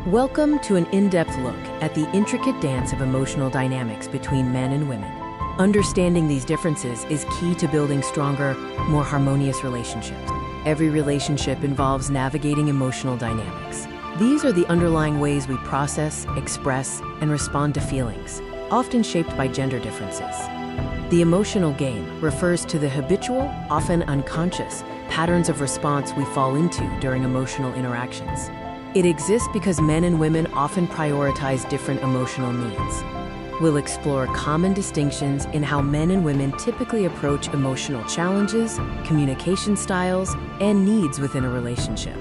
Welcome to an in-depth look at the intricate dance of emotional dynamics between men and women. Understanding these differences is key to building stronger, more harmonious relationships. Every relationship involves navigating emotional dynamics. These are the underlying ways we process, express, and respond to feelings, often shaped by gender differences. The emotional game refers to the habitual, often unconscious, patterns of response we fall into during emotional interactions. It exists because men and women often prioritize different emotional needs. We'll explore common distinctions in how men and women typically approach emotional challenges, communication styles, and needs within a relationship.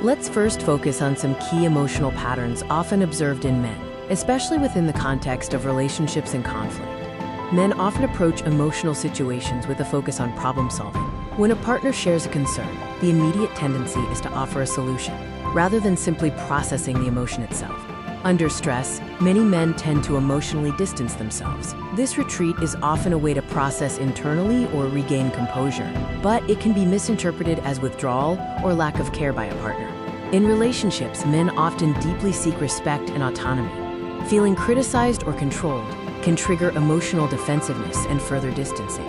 Let's first focus on some key emotional patterns often observed in men, especially within the context of relationships and conflict. Men often approach emotional situations with a focus on problem solving. When a partner shares a concern, the immediate tendency is to offer a solution, rather than simply processing the emotion itself. Under stress, many men tend to emotionally distance themselves. This retreat is often a way to process internally or regain composure, but it can be misinterpreted as withdrawal or lack of care by a partner. In relationships, men often deeply seek respect and autonomy. Feeling criticized or controlled can trigger emotional defensiveness and further distancing.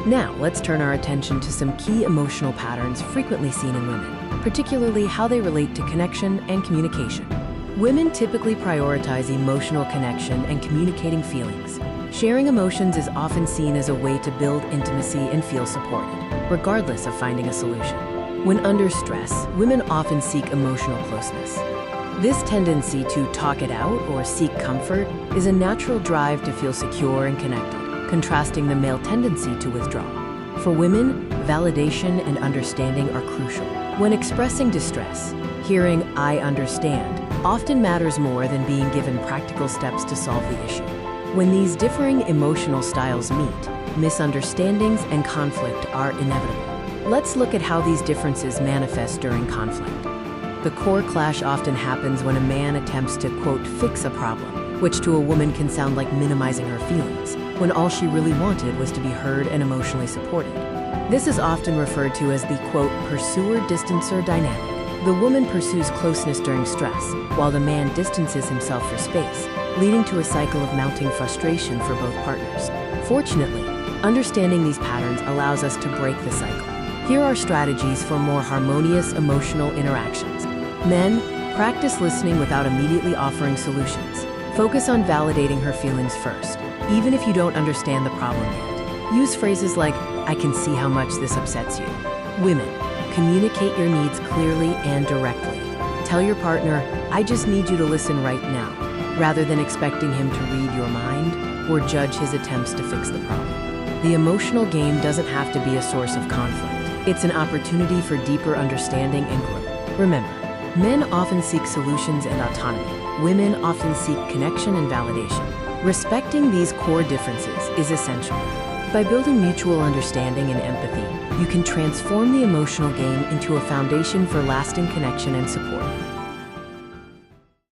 Now, let's turn our attention to some key emotional patterns frequently seen in women, particularly how they relate to connection and communication. Women typically prioritize emotional connection and communicating feelings. Sharing emotions is often seen as a way to build intimacy and feel supported, regardless of finding a solution. When under stress, women often seek emotional closeness. This tendency to talk it out or seek comfort is a natural drive to feel secure and connected, contrasting the male tendency to withdraw. For women, validation and understanding are crucial. When expressing distress, hearing "I understand" often matters more than being given practical steps to solve the issue. When these differing emotional styles meet, misunderstandings and conflict are inevitable. Let's look at how these differences manifest during conflict. The core clash often happens when a man attempts to, quote, fix a problem, which to a woman can sound like minimizing her feelings, when all she really wanted was to be heard and emotionally supported. This is often referred to as the, quote, pursuer-distancer dynamic. The woman pursues closeness during stress, while the man distances himself for space, leading to a cycle of mounting frustration for both partners. Fortunately, understanding these patterns allows us to break the cycle. Here are strategies for more harmonious emotional interactions. Men, practice listening without immediately offering solutions. Focus on validating her feelings first, even if you don't understand the problem yet. Use phrases like, "I can see how much this upsets you." Women, communicate your needs clearly and directly. Tell your partner, "I just need you to listen right now," rather than expecting him to read your mind or judge his attempts to fix the problem. The emotional game doesn't have to be a source of conflict. It's an opportunity for deeper understanding and growth. Remember, men often seek solutions and autonomy. Women often seek connection and validation. Respecting these core differences is essential. By building mutual understanding and empathy, you can transform the emotional game into a foundation for lasting connection and support.